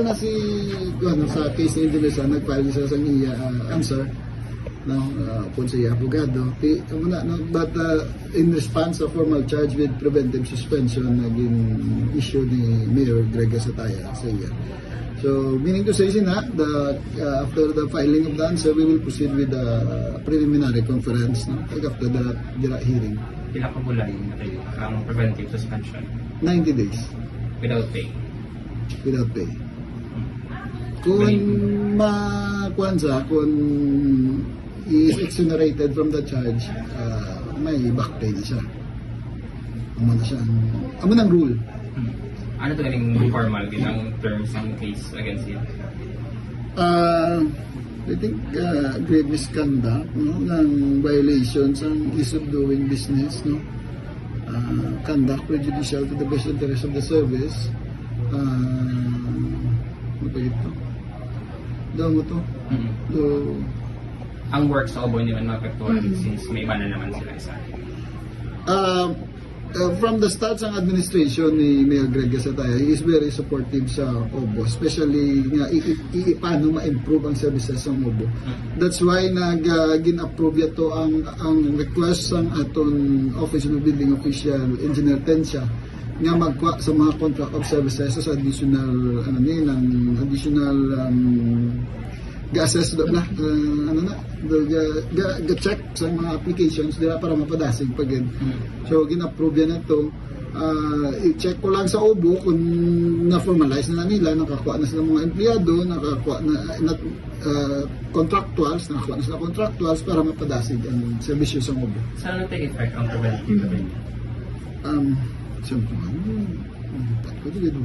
na si sa case ni Indonesia, nag-file siya sa iya answer no kung siya abogado but in response a formal charge with preventive suspension naging issue ni Mayor Greg Sataya sa iya. So meaning to say that after the filing of the answer, we will proceed with the preliminary conference after the hearing. Pila ka bulan ang preventive suspension? 90 days. Without pay? Without pay. Kung kung is exonerated from the charge, may back pay na siya. Amo ng rule. Ano ito galing formal ginang terms ng case against him? I think grave misconduct, ng violations ang ease of doing business, conduct prejudicial to the best interest of the service. Ano pa ito? Daw mo to? So, ang work sa Obo hindi man mapektuhan since may mana naman sila isa. From the start ng administration ni Mayor Greg Sataya, he is very supportive sa Obo, especially nga paano ma-improve ang services ng Obo. That's why gin-approve yato ang request ng aton Office of the Building Official Engineer Tensya nga magkuha sa mga contract of services sa additional ga-assess ga-check sa mga applications nila para mapadasig pag so gina-approve yan ito. I-check ko lang sa Obo kung na-formalize na nila, nakakuha na sila mga empleyado, nakakuha na contractuals, nakakuha na sila contractuals para mapadasig ang servisyo sa Obo. Saan natin effect ang preventive? Siyempre, ba't ko ito?